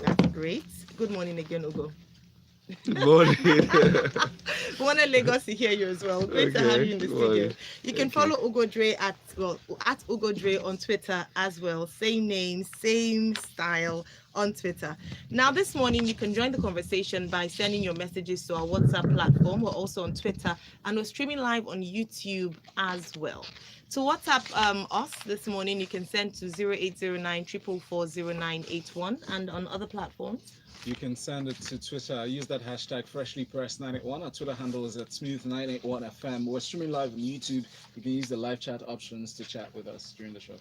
That's great. Good morning again, Ugo. Good morning. One in Lagos to hear you as well. Great to have Okay, you in the good studio. morning. You can Thank you. follow Ugo Dre at Ugo Dre on Twitter as well. Same name, same style on Twitter. Now this morning you can join the conversation by sending your messages to our WhatsApp platform. We're also on Twitter and we're streaming live on YouTube as well. To WhatsApp us this morning, you can send to 0809 444 and on other platforms. You can send it to Twitter. Use that hashtag FreshlyPressed981. Our Twitter handle is at Smooth981FM. We're streaming live on YouTube. You can use the live chat options to chat with us during the show.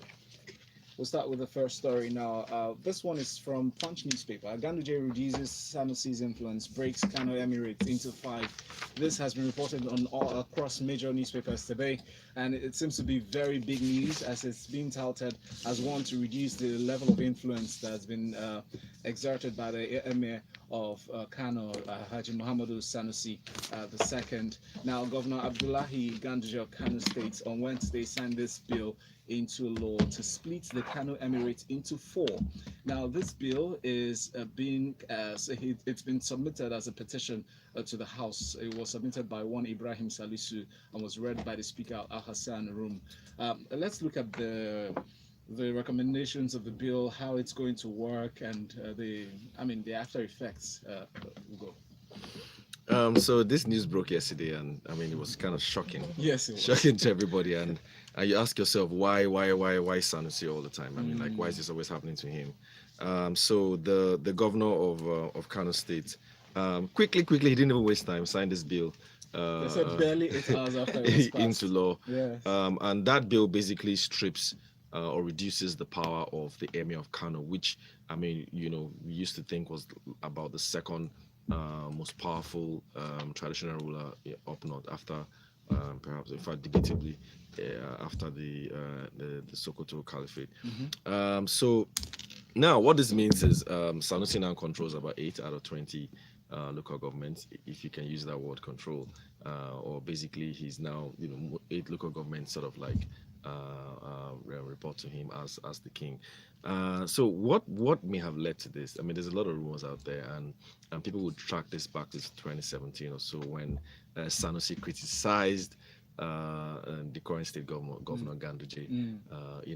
We'll start with the first story now. This one is from Punch newspaper. Ganduje reduces Sanusi's influence, breaks Kano Emirate into five. This has been reported on all across major newspapers today, and it seems to be very big news as it's being touted as one to reduce the level of influence that's been exerted by the Emir of Kano, Haji Muhammadu Sanusi II. Now, Governor Abdullahi Ganduje of Kano State on Wednesday signed this bill into law to split the Kano Emirate into four. Now, this bill is it's been submitted as a petition to the House. It was submitted by one Ibrahim Salisu and was read by the Speaker Al Hassan Room. Let's look at the recommendations of the bill, how it's going to work, and the after effects. Ugo. So this news broke yesterday, and I mean it was kind of shocking. Yes, it was. Shocking to everybody, and you ask yourself why Sanusi all the time? I mean, like, why is this always happening to him? So the governor of Kano State, quickly, he didn't even waste time, signed this bill. They said barely 8 hours after it was passed. into law. Yes. And that bill basically strips or reduces the power of the Emir of Kano, which, I mean, we used to think was about the second most powerful traditional ruler up north after, perhaps, in fact, debatably, after the Sokoto Caliphate. So now what this means is Sanusi now controls about 8 out of 20 local governments, if you can use that word, control, or basically he's now 8 local governments sort of like report to him as the king. So what may have led to this? I mean, there's a lot of rumors out there, and people would track this back to 2017 or so, when Sanusi criticized the current state governor Ganduje,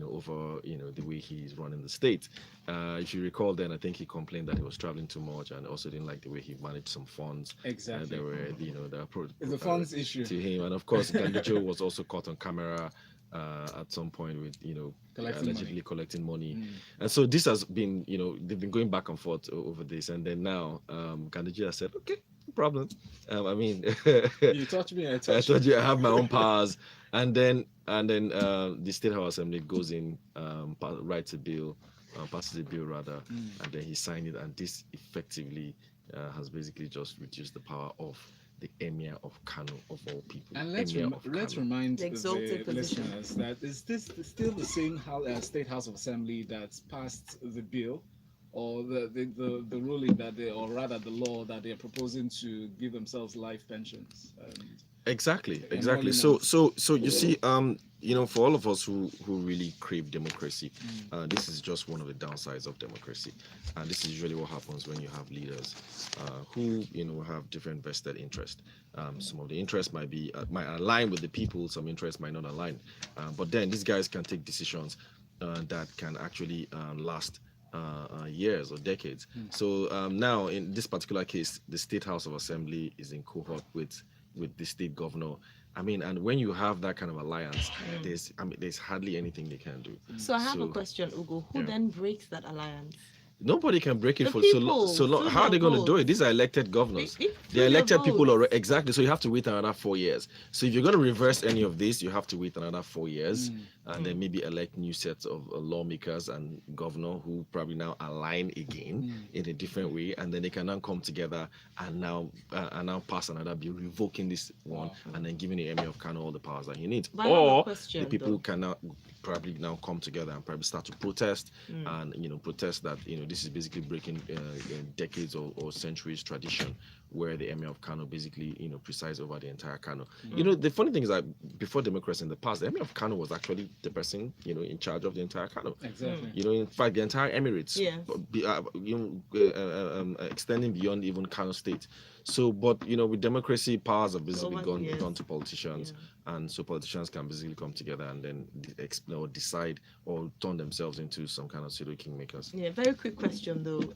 over the way he's running the state. If you recall, then I think he complained that he was traveling too much, and also didn't like the way he managed some funds. Exactly. There were the funds issue to him, and of course Ganduje was also caught on camera at some point with allegedly collecting money. And so this has been they've been going back and forth over this, and then now Ganduje has said, okay, no problem. I mean, you touch me, I touch you. I have my own powers. And then the State House Assembly goes in, writes a bill, passes a bill rather, and then he signed it, and this effectively has basically just reduced the power of the Emir of Kano, of all people. And let's remind the listeners that is this still the same State House of Assembly that's passed the bill, or the ruling that or rather the law that they're proposing to give themselves life pensions. Exactly. So you see, for all of us who really crave democracy, this is just one of the downsides of democracy, and this is usually what happens when you have leaders who have different vested interests. Some of the interests might align with the people, some interests might not align, but then these guys can take decisions that can actually last years or decades. So now in this particular case, the State House of Assembly is in cohort with the state governor. I mean, and when you have that kind of alliance, there's hardly anything they can do. So I have a question, Ugo. Who then breaks that alliance? Nobody can break it The for people, so long. How are they going to do it? These are elected governors. They're elected people already. Exactly. So you have to wait another 4 years. So if you're going to reverse any of this, you have to wait another 4 years, and then maybe elect new sets of lawmakers and governor who probably now align again in a different way, and then they can now come together and now pass another bill revoking this one and then giving the Emir of Kano all the powers that he needs. But or the people cannot probably now come together and probably start to protest and protest that this is basically breaking decades or centuries tradition where the Emir of Kano basically presides over the entire Kano. The funny thing is that before democracy in the past, the Emir of Kano was actually the person in charge of the entire Kano. Exactly. In fact, the entire Emirates, Yes. extending beyond even Kano State. So, but with democracy, powers have basically gone to politicians, and so politicians can basically come together and then explain or decide or turn themselves into some kind of pseudo kingmakers. Yeah, very quick question though.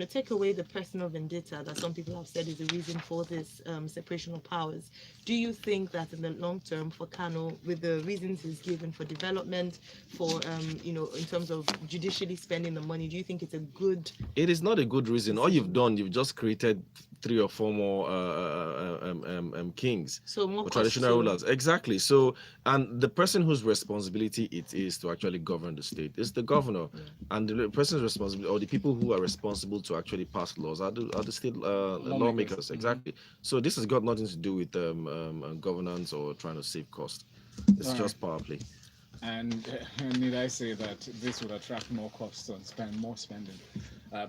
Take away the personal vendetta that some people have said is the reason for this separation of powers. Do you think that in the long term for Kano, with the reasons he's given for development, for in terms of judicially spending the money, do you think it's a good? It is not a good reason. All you've done, you've just created 3 or 4 more kings, So more traditional rulers. Exactly. So, and the person whose responsibility it is to actually govern the state is the governor, and the person's responsibility, or the people who are responsible to actually pass laws, are the state lawmakers. Exactly. So this has got nothing to do with governance or trying to save cost. It's just power play. And need I say that this would attract more costs and more spending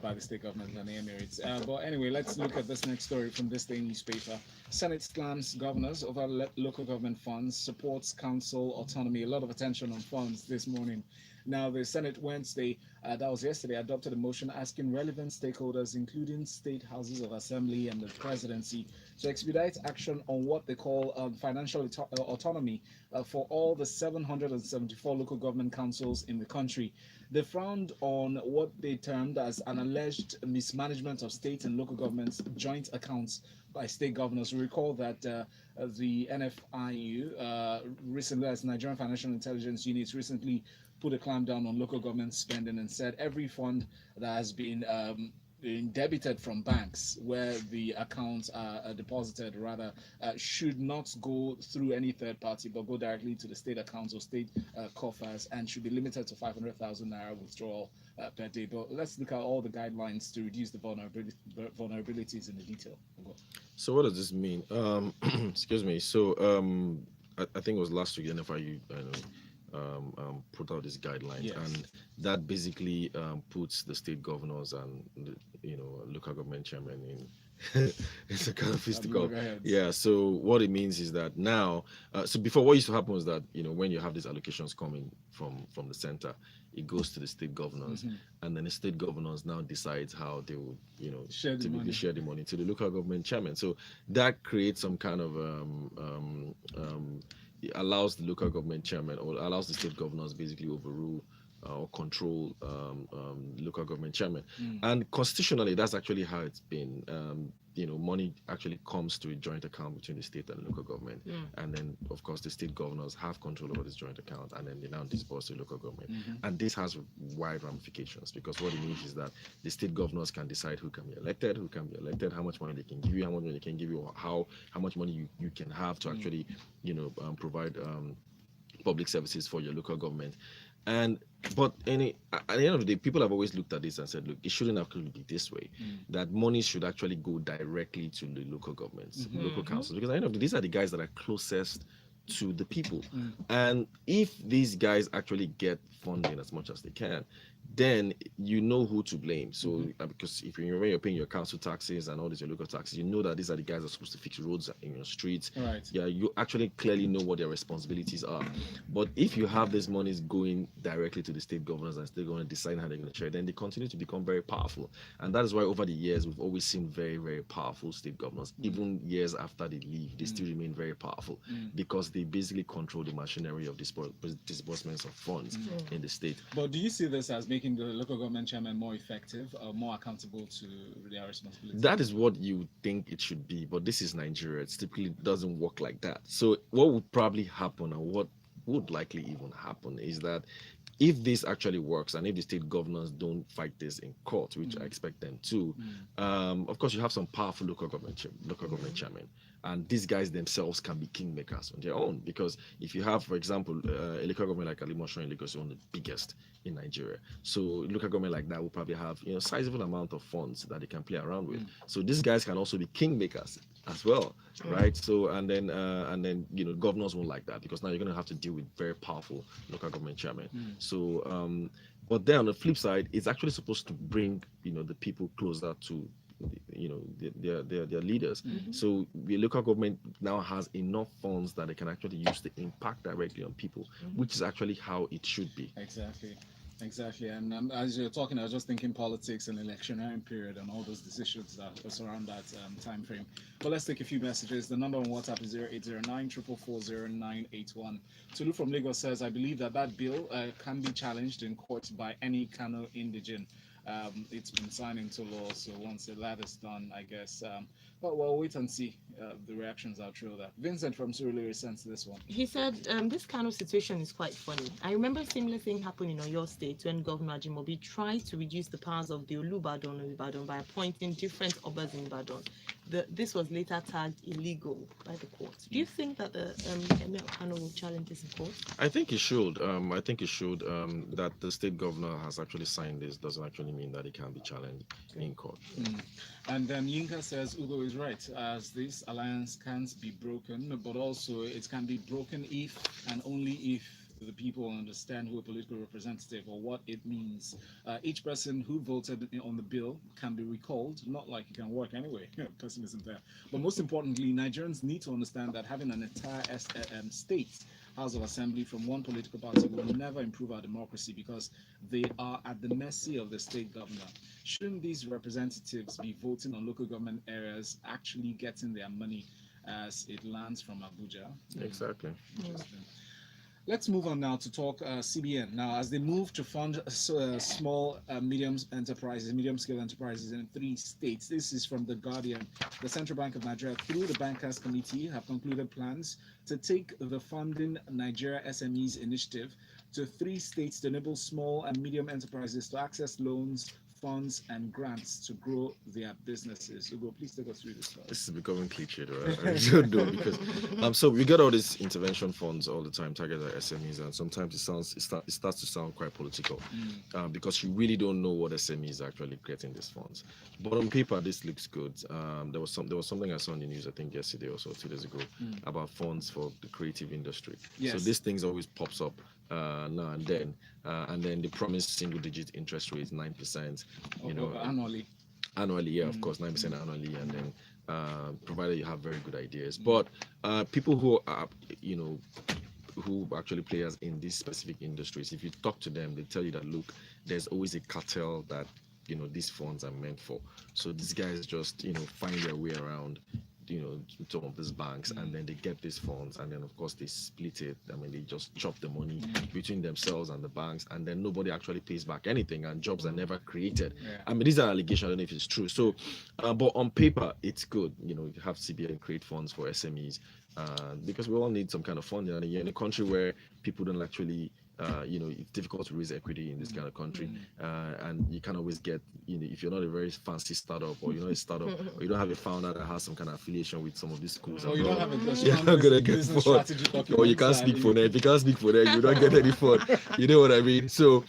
by the state government than the Emirates. But anyway, let's look at this next story from Thisday newspaper. Senate slams governors over local government funds, supports council autonomy. A lot of attention on funds this morning. Now, the Senate Wednesday, that was yesterday, adopted a motion asking relevant stakeholders, including state houses of assembly and the presidency, to expedite action on what they call financial autonomy for all the 774 local government councils in the country. They frowned on what they termed as an alleged mismanagement of state and local governments' joint accounts by state governors. We recall that the NFIU recently, as Nigerian Financial Intelligence Unit, recently put a clamp down on local government spending and said every fund that has been debited from banks where the accounts are deposited should not go through any third party but go directly to the state accounts or state coffers, and should be limited to 500,000 naira withdrawal per day. But let's look at all the guidelines to reduce the vulnerabilities in the detail. So what does this mean? Excuse me. So I think it was last week NFIU put out this guideline, and that basically puts the state governors and local government chairman in it's a kind of physical. Yeah. So what it means is that now, so before, what used to happen was that when you have these allocations coming from the center, it goes to the state governors, and then the state governors now decides how they would share the money to the local government chairman. So that creates some kind of it allows the local government chairman, or allows the state governors basically overrule or control local government chairman. And constitutionally, that's actually how it's been. Money actually comes to a joint account between the state and local government, and then of course the state governors have control over this joint account, and then they now disburse to local government. And this has wide ramifications, because what it means is that the state governors can decide who can be elected, how much money they can give you, how much money they can give you, or how much money you can have to actually provide public services for your local government. But at the end of the day, people have always looked at this and said, look, it shouldn't actually be this way. That money should actually go directly to the local governments, local councils, because at the end of the day, these are the guys that are closest to the people. And if these guys actually get funding as much as they can, then you know who to blame. So because when you're paying your council taxes and all these your local taxes, you know that these are the guys that are supposed to fix roads in your streets. Yeah, you actually clearly know what their responsibilities are. But if you have these monies going directly to the state governors and state governors deciding how they're going to share, then they continue to become very powerful. And that is why over the years we've always seen very, very powerful state governors. Even years after they leave, they still remain very powerful, because they basically control the machinery of disbursements of funds in the state. But do you see this as making the local government chairman more effective or more accountable to their responsibilities? That is what you think it should be, but this is Nigeria. It typically doesn't work like that. So what would probably happen, or what would likely even happen, is that if this actually works, and if the state governors don't fight this in court, which I expect them to, of course, you have some powerful local government chairmen, and these guys themselves can be kingmakers on their own. Because if you have, for example, a local government like Alimosho in Lagos, one of the biggest in Nigeria, so local government like that will probably have sizable amount of funds that they can play around with. So these guys can also be kingmakers as well, right? So and then governors won't like that, because now you're going to have to deal with very powerful local government chairmen. So but then on the flip side, it's actually supposed to bring the people closer to their leaders. So the local government now has enough funds that they can actually use to impact directly on people, which is actually how it should be. Exactly. And as you're talking, I was just thinking politics and electioneering period and all those decisions that was around that time frame. But let's take a few messages. The number on WhatsApp is 0809 444 0981. Tulu from Lagos says, I believe that bill can be challenged in court by any Kano indigene. It's been signed into law, so once that is done, I guess. But we'll wait and see the reactions out through that. Vincent from Surulere sent this one. He said, this kind of situation is quite funny. I remember a similar thing happened in Oyo State when Governor Ajimobi tried to reduce the powers of the Olubadan of Ibadan by appointing different obas in Ibadan. This was later tagged illegal by the court. Do you think that the Emir of Kano will challenge this in court? I think it should. I think it should. That the state governor has actually signed this doesn't actually mean that it can be challenged in court. And then Yinka says Ugo is right, as this alliance can't be broken, but also it can be broken if and only if the people understand who a political representative or what it means. Each person who voted on the bill can be recalled, not like it can work anyway. Person isn't there. But most importantly, Nigerians need to understand that having an entire state House of Assembly from one political party will never improve our democracy, because they are at the mercy of the state governor. Shouldn't these representatives be voting on local government areas, actually getting their money as it lands from Abuja? Exactly. Let's move on now to talk CBN. Now, as they move to fund small, medium-scale enterprises in 3 states. This is from The Guardian. The Central Bank of Nigeria, through the Bankers Committee, have concluded plans to take the Funding Nigeria SMEs initiative to 3 states to enable small and medium enterprises to access loans, funds, and grants to grow their businesses. Ugo, please take us through this. This is becoming cliched, right? I don't know, because so we get all these intervention funds all the time targeted at SMEs, and sometimes it starts to sound quite political, because you really don't know what SMEs are actually getting these funds. But on paper, this looks good. There was something I saw in the news, I think yesterday or so, 2 days ago, about funds for the creative industry. Yes. So these things always pops up now and then they promise single-digit interest rates, 9%. Annually, yeah, of course, 9% annually, and then provided you have very good ideas. But people who are, who actually players in these specific industries, if you talk to them, they tell you that, look, there's always a cartel that these funds are meant for. So these guys just find their way around some of these banks, and then they get these funds, and then of course they split it. I mean, they just chop the money between themselves and the banks, and then nobody actually pays back anything, and jobs are never created. I mean, these are allegations. I don't know if it's true. So but on paper it's good, you have CBN create funds for SMEs, because we all need some kind of funding, and in a country where people don't actually it's difficult to raise equity in this kind of country, and you can't always get, if you're not a very fancy startup, or you're not a startup, or you don't have a founder that has some kind of affiliation with some of these schools, or you don't have a you're not gonna get fund, or you can't speak for them. If you can't speak for them, you don't get any fund. You know what I mean? So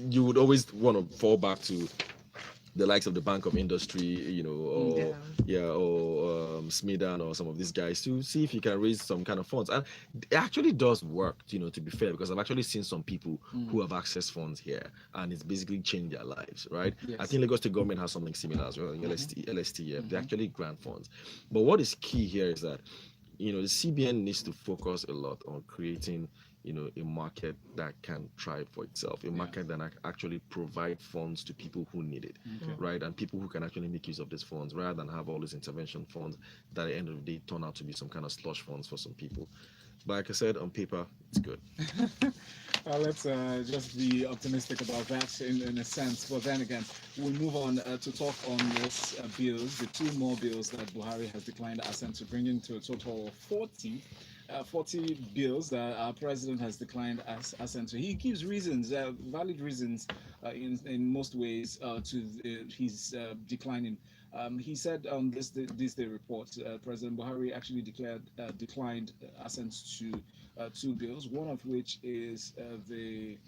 you would always want to fall back to the likes of the Bank of Industry, or Smidan, or some of these guys, to see if you can raise some kind of funds. And it actually does work, to be fair, because I've actually seen some people who have accessed funds here, and it's basically changed their lives, right? Yes. I think Lagos State government has something similar as well, LST, yeah. They actually grant funds. But what is key here is that, the CBN needs to focus a lot on creating a market that can thrive for itself, a market that actually provide funds to people who need it, right? And people who can actually make use of these funds, rather than have all these intervention funds that at the end of the day turn out to be some kind of slush funds for some people. But like I said, on paper, it's good. Let's just be optimistic about that in a sense. But then again, we'll move on to talk on this bills, the 2 more bills that Buhari has declined assent to, bringing to a total of 40. 40 bills that our president has declined assent to. He gives reasons, valid reasons, in most ways, to his declining. He said on this Thisday report, President Buhari actually declined assent to 2 bills, one of which is the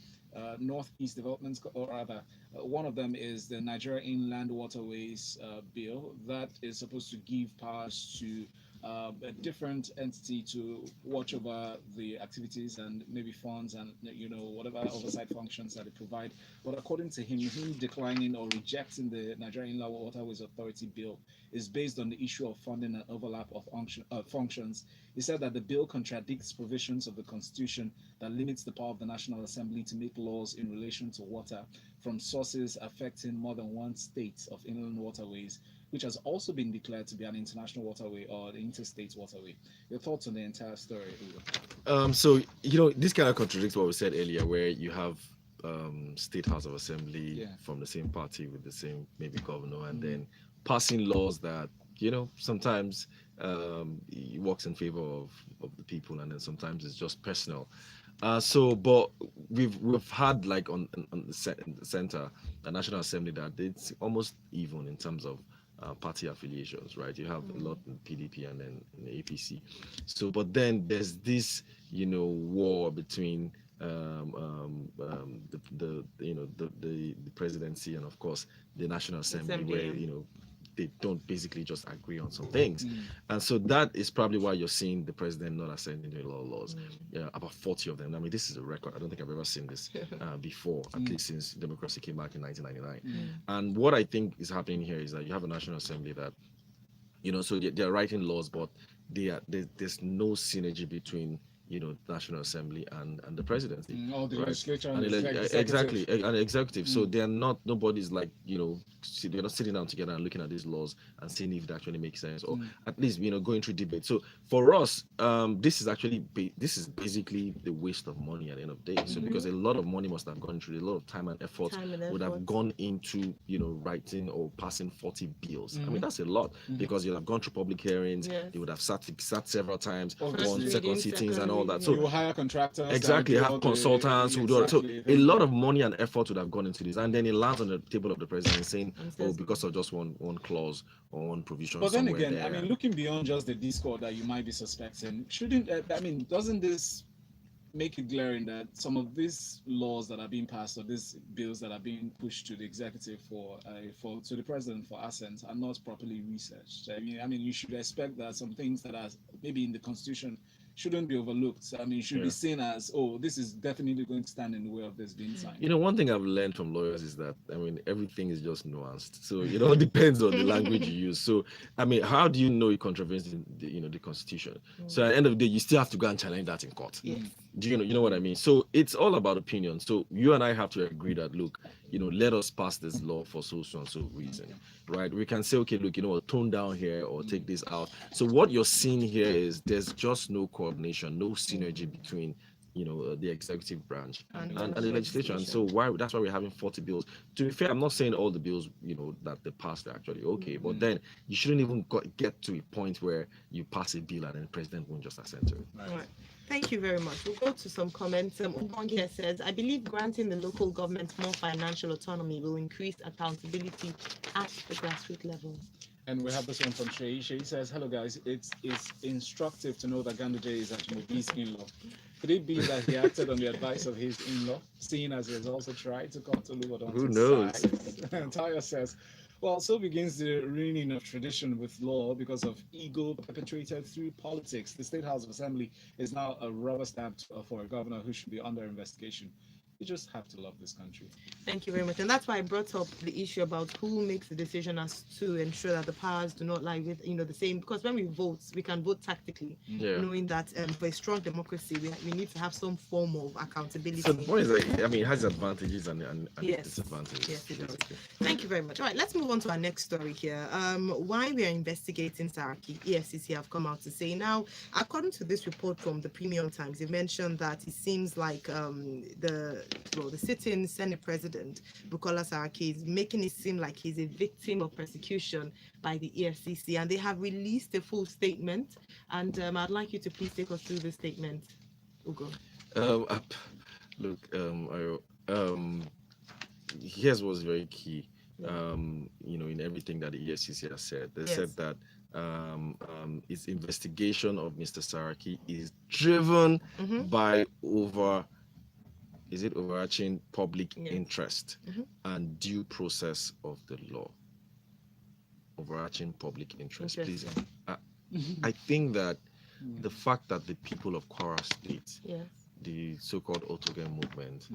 Northeast Development, or rather, one of them is the Nigeria Inland Waterways bill that is supposed to give powers to a different entity to watch over the activities and maybe funds and whatever oversight functions that they provide. But according to him declining or rejecting the Nigeria Inland Waterways Authority bill is based on the issue of funding and overlap of functions. He said that the bill contradicts provisions of the Constitution that limits the power of the National Assembly to make laws in relation to water from sources affecting more than one state of inland waterways, which has also been declared to be an international waterway or the interstate waterway. Your thoughts on the entire story, Ugo? So, this kind of contradicts what we said earlier, where you have State House of Assembly from the same party with the same maybe governor, and then passing laws that, sometimes it works in favor of the people, and then sometimes it's just personal. But we've had like on the center, the National Assembly, that it's almost even in terms of party affiliations, right? You have a lot in PDP and then in the APC. So, but then there's this, war between the presidency and of course the National Assembly, where they don't basically just agree on some things. And so that is probably why you're seeing the president not ascending to a lot of laws. About 40 of them. I mean, this is a record. I don't think I've ever seen this before, at least since democracy came back in 1999. And what I think is happening here is that you have a National Assembly that, so they're writing laws, but there's no synergy between the National Assembly and the presidency. The legislature and exactly, and executive. So they're not, nobody's like, they're not sitting down together and looking at these laws and seeing if it actually makes sense, or at least, going through debate. So for us, this is basically the waste of money at the end of the day. So because a lot of money must have gone through, a lot of time and effort would have gone into, writing or passing 40 bills. I mean, that's a lot, because you'll have gone through public hearings, they would have sat several times, on second sittings and all that. So you will hire contractors, exactly, have consultants who do it. So a lot of money and effort would have gone into this, and then it lands on the table of the president saying, because of just one clause or one provision. But then again, I mean, looking beyond just the discord that you might be suspecting, doesn't this make it glaring that some of these laws that are being passed, or these bills that are being pushed to the executive to the president for assent, are not properly researched? I mean, you should expect that some things that are maybe in the Constitution shouldn't be overlooked. I mean, should be seen as, this is definitely going to stand in the way of this being signed. One thing I've learned from lawyers is that, everything is just nuanced. So, it depends on the language you use. So, how do you know it contravenes the Constitution? So at the end of the day, you still have to go and challenge that in court. Do you know what I mean? So it's all about opinion. So you and I have to agree that, look, let us pass this law for so and so reason, right? We can say, okay, look, tone down here or take this out. So what you're seeing here is there's just no coordination, no synergy between the executive branch and the legislation. So that's why we're having 40 bills. To be fair, I'm not saying all the bills that they passed are actually okay, but then you shouldn't even get to a point where you pass a bill and then the president won't just assent to it. Right. Thank you very much. We'll go to some comments. Ubongi says, I believe granting the local government more financial autonomy will increase accountability at the grassroots level. And we have this one from Shay. Shay says, hello guys, it's instructive to know that Ganduje is Ajimobi's in-law. Could it be that he acted on the advice of his in-law, seeing as he has also tried to come to Oluwadon? Who knows? Tayo says, well, so begins the ruining of tradition with law because of ego perpetrated through politics. The State House of Assembly is now a rubber stamp for a governor who should be under investigation. You just have to love this country. Thank you very much. And that's why I brought up the issue about who makes the decision as to ensure that the powers do not lie with, the same. Because when we vote, we can vote tactically, knowing that for a strong democracy, we need to have some form of accountability. So the point is, it has advantages and disadvantages. Yes, it does. Thank you very much. All right, let's move on to our next story here. Why we are investigating Saraki, EFCC have come out to say now, according to this report from the Premium Times, they mentioned that it seems like the well, the sitting Senate President, Bukola Saraki, is making it seem like he's a victim of persecution by the EFCC, and they have released a full statement. And I'd like you to please take us through the statement, Ugo. Look, here's what's very key. In everything that the EFCC has said, they said that its investigation of Mr. Saraki is driven by overarching public interest and due process of the law. Overarching public interest, please. I think that the fact that the people of Kwara State, the so-called autonomy movement,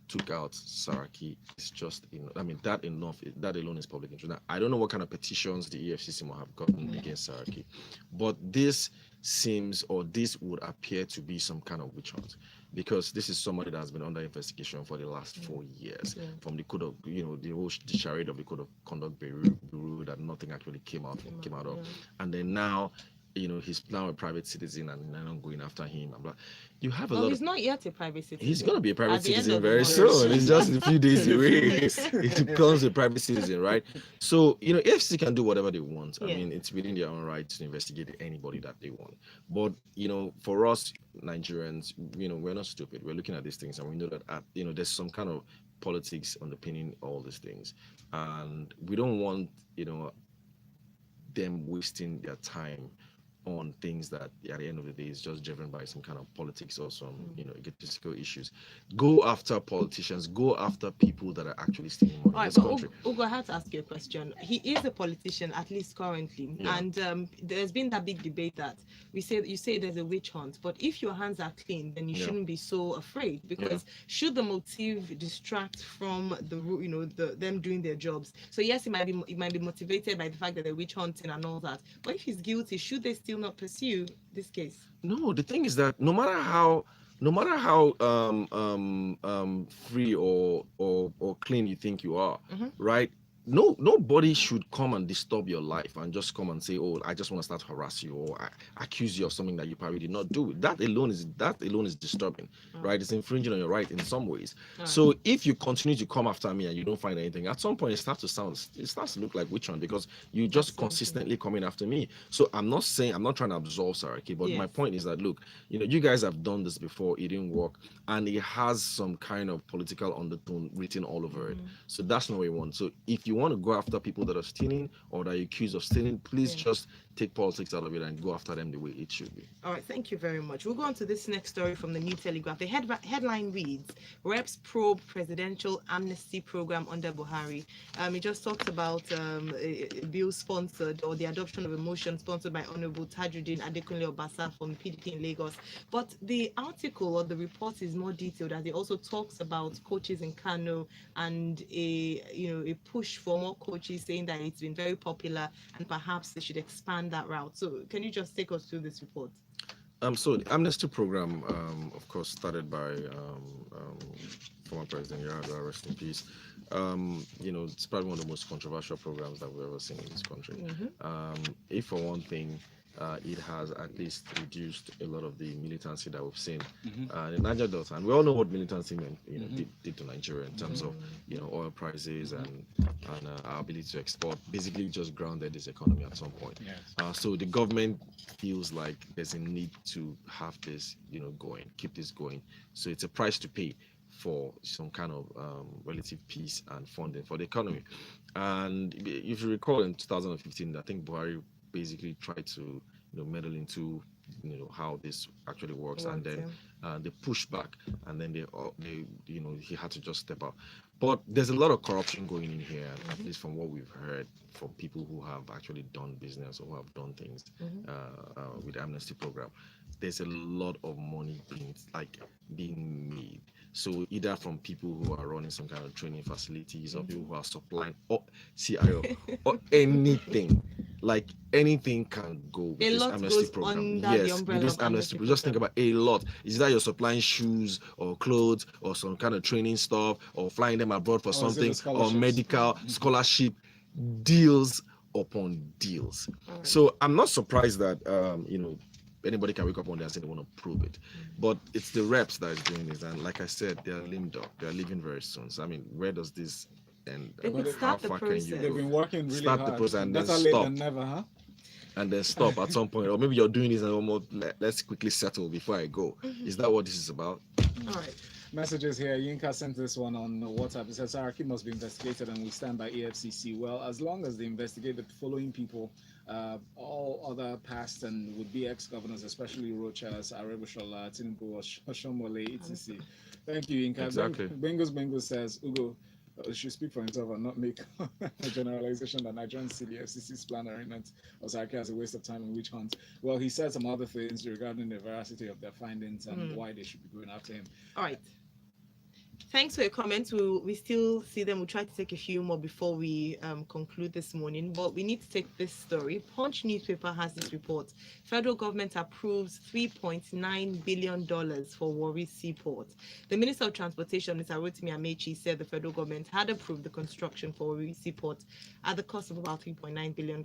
took out Saraki is just, that alone is public interest. Now, I don't know what kind of petitions the EFCC might have gotten against Saraki, but this would appear to be some kind of witch hunt, because this is somebody that has been under investigation for the last 4 years from the code of, the whole charade of the code of conduct bureau that nothing actually came out of, and then now, he's now a private citizen and they're not going after him. You have a lot. He's not yet a private citizen. He's going to be a private citizen very soon. It's just a few days away. He becomes a private citizen, right? So, EFCC can do whatever they want. I mean, it's within their own right to investigate anybody that they want. But, for us Nigerians, we're not stupid. We're looking at these things and we know that, there's some kind of politics underpinning all these things. And we don't want, them wasting their time on things that at the end of the day is just driven by some kind of politics or some egotistical issues. Go after politicians, go after people that are actually stealing money in this country. Ugo, I have to ask you a question. He is a politician, at least currently, and there's been that big debate that you say there's a witch hunt, but if your hands are clean, then you shouldn't be so afraid, because should the motive distract from them doing their jobs? So yes, it might be motivated by the fact that they're witch hunting and all that, but if he's guilty, should they still not pursue this case? No, the thing is that no matter how free or clean you think you are, right? Nobody should come and disturb your life and just come and say, oh, I just want to start harass you or accuse you of something that you probably did not do. That alone is disturbing, right? It's infringing on your right in some ways. So if you continue to come after me and you don't find anything, at some point it starts to look like witch hunt, because you just consistently coming after me. So I'm not trying to absolve Saraki, but my point is that, look, you guys have done this before, it didn't work, and it has some kind of political undertone written all over it. So that's not what we want. So if you want to go after people that are stealing or that are accused of stealing, please just take politics out of it and go after them the way it should be. All right, thank you very much. We'll go on to this next story from the New Telegraph. The headline reads, Reps probe presidential amnesty program under Buhari. It just talks about a bill sponsored, or the adoption of a motion sponsored by Honorable Tajuddin Adekunle Obasa from the PDP in Lagos. But the article or the report is more detailed, as it also talks about coaches in Kano and a push for more coaches, saying that it's been very popular and perhaps they should expand that route. So can you just take us through this report? So the amnesty program, of course, started by former President Yar'Adua, rest in peace. It's probably one of the most controversial programs that we've ever seen in this country. If for one thing, it has at least reduced a lot of the militancy that we've seen in Niger Delta, and we all know what militancy meant, did to Nigeria in terms of oil prices and our ability to export. Basically, just grounded this economy at some point. So the government feels like there's a need to have this, keep this going. So it's a price to pay for some kind of relative peace and funding for the economy. And if you recall, in 2015, I think Buhari basically tried to meddle into how this actually works, and then they pushed back, and then he had to just step out. But there's a lot of corruption going in here, at least from what we've heard from people who have actually done business or who have done things with the amnesty program. There's a lot of money being made. So either from people who are running some kind of training facilities or people who are supplying CIO or anything. Like anything can go with this amnesty program. Yes, with this amnesty. Just think about a lot. Is that you're supplying shoes or clothes or some kind of training stuff or flying them abroad for something or medical scholarship, deals upon deals. So I'm not surprised that anybody can wake up one day and say they want to prove it. But it's the reps that is doing this, and like I said, they are limbed up. They are leaving very soon. So I mean, where does this end? They could start the process. They've been working really Start hard. the process and Better then late stop. than never, huh? And then stop at some point, or maybe you're doing this and almost let's quickly settle before I go. Is that what this is about? All right. Messages here. Yinka sent this one on WhatsApp. It says Saraki must be investigated and we stand by EFCC. Well, as long as they investigate the following people, all other past and would-be ex-governors, especially Rochas, Arebushola, Tinubu, Oshomole, etc. Thank you, Yinka. Exactly. Bengals says, Ugo should speak for himself and not make a generalization that Nigerians see the FCC's plan arrangement of Saraki as a waste of time and witch hunt. Well, he said some other things regarding the veracity of their findings and why they should be going after him. All right. Thanks for your comments. We still see them. We'll try to take a few more before we conclude this morning. But we need to take this story. Punch newspaper has this report. Federal government approves $3.9 billion for Warri seaport. The Minister of Transportation, Mr. Ireti Bakare Yusuf, said the federal government had approved the construction for Warri seaport at the cost of about $3.9 billion.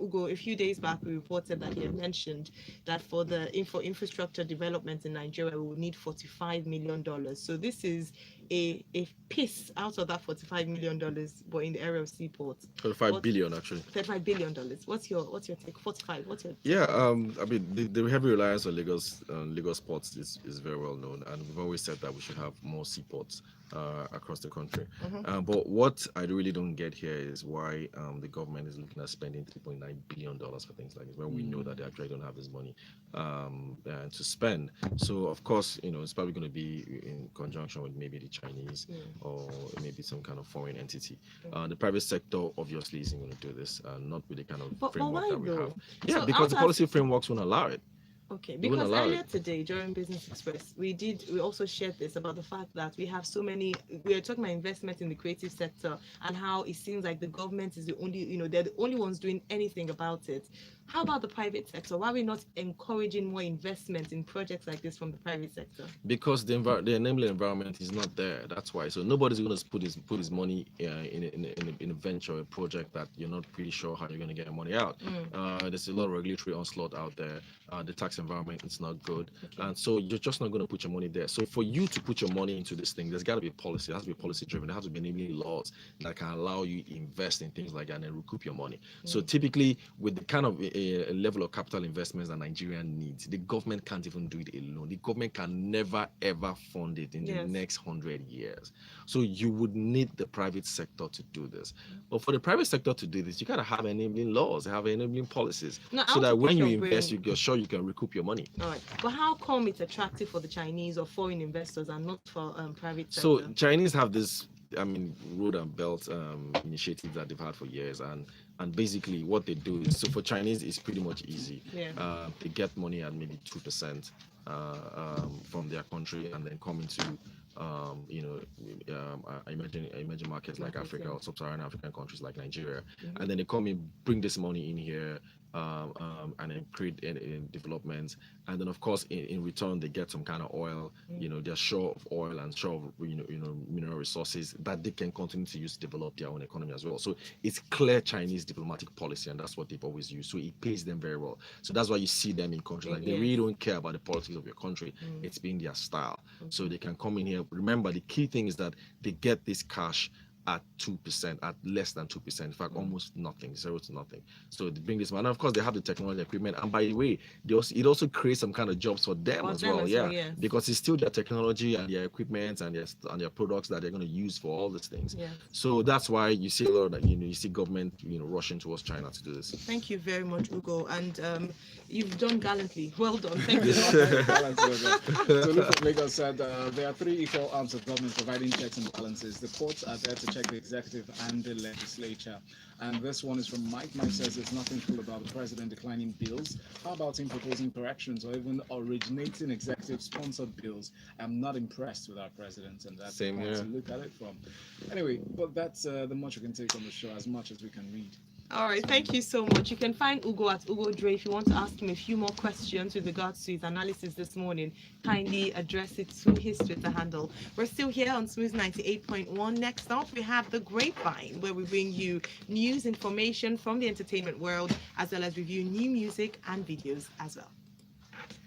Ugo, a few days back, we reported that he had mentioned that for the infrastructure development in Nigeria, we would need $45 million. So this is a piece out of that $45 million, but in the area of seaport. 35 billion actually. $35 billion. What's your take? 45. What's your take? Yeah, I mean the heavy reliance on Lagos ports is very well known, and we've always said that we should have more seaports across the country. But what I really don't get here is why the government is looking at spending $3.9 billion for things like this, when we know that they actually don't have this money to spend. So of course, it's probably going to be in conjunction with maybe the Chinese or maybe some kind of foreign entity. The private sector obviously isn't going to do this, not with the kind of framework that we have. Yeah, So because the policy frameworks won't allow it. Okay, because earlier today during Business Express, we also shared this about the fact that we have so many, we are talking about investment in the creative sector and how it seems like the government is the only, they're the only ones doing anything about it. How about the private sector? Why are we not encouraging more investment in projects like this from the private sector? Because the enabling environment is not there. That's why. So nobody's going to put his money in a venture, a project that you're not pretty sure how you're going to get money out. There's a lot of regulatory onslaught out there. The tax environment is not good, and so you're just not going to put your money there. So for you to put your money into this thing, there's got to be policy. It has to be policy driven. There has to be enabling laws that can allow you to invest in things like that and then recoup your money. So typically, with the kind of a level of capital investments that Nigeria needs, the government can't even do it alone. The government can never ever fund it in the next 100 years. So you would need the private sector to do this. But for the private sector to do this, you got to have enabling laws, have enabling policies, so that when you invest, you're sure you can recoup your money. All right. But how come it's attractive for the Chinese or foreign investors and not for private sector? So Chinese have this, road and belt initiative that they've had for years, and basically what they do is, so for Chinese it's pretty much easy. They get money at maybe 2% from their country and then come into emerging markets like Africa or sub-Saharan African countries like Nigeria, and then they come in, bring this money in here, and then create developments, and then of course in return they get some kind of oil. They're short of oil and short of mineral resources that they can continue to use to develop their own economy as well. So it's clear Chinese diplomatic policy, and that's what they've always used. So it pays them very well. So that's why you see them in countries like, they really don't care about the politics of your country. It's been their style. So they can come in here. Remember, the key thing is that they get this cash at 2%, at less than 2%, in fact, almost nothing, 0 to nothing. So they bring this money. And of course, they have the technology equipment. And by the way, it also creates some kind of jobs for them as well. Because it's still their technology and their equipment and their products that they're going to use for all these things. So that's why you see a lot of that, you see government, rushing towards China to do this. Thank you very much, Ugo. And you've done gallantly. Well done. Thank you. Tolu from Lagos said there are 3 equal arms of government providing checks and balances. The courts are there to check the executive and the legislature. And this one is from Mike. Mike says there's nothing cool about the president declining bills. How about him proposing corrections or even originating executive-sponsored bills? I'm not impressed with our president, and that's the point to look at it from. Anyway, but that's the much we can take on the show, as much as we can read. All right, thank you so much. You can find Ugo at Ugo Dre. If you want to ask him a few more questions with regards to his analysis this morning, kindly address it to his Twitter handle. We're still here on Smooth 98.1. Next up, we have The Grapevine, where we bring you news, information from the entertainment world, as well as review new music and videos as well.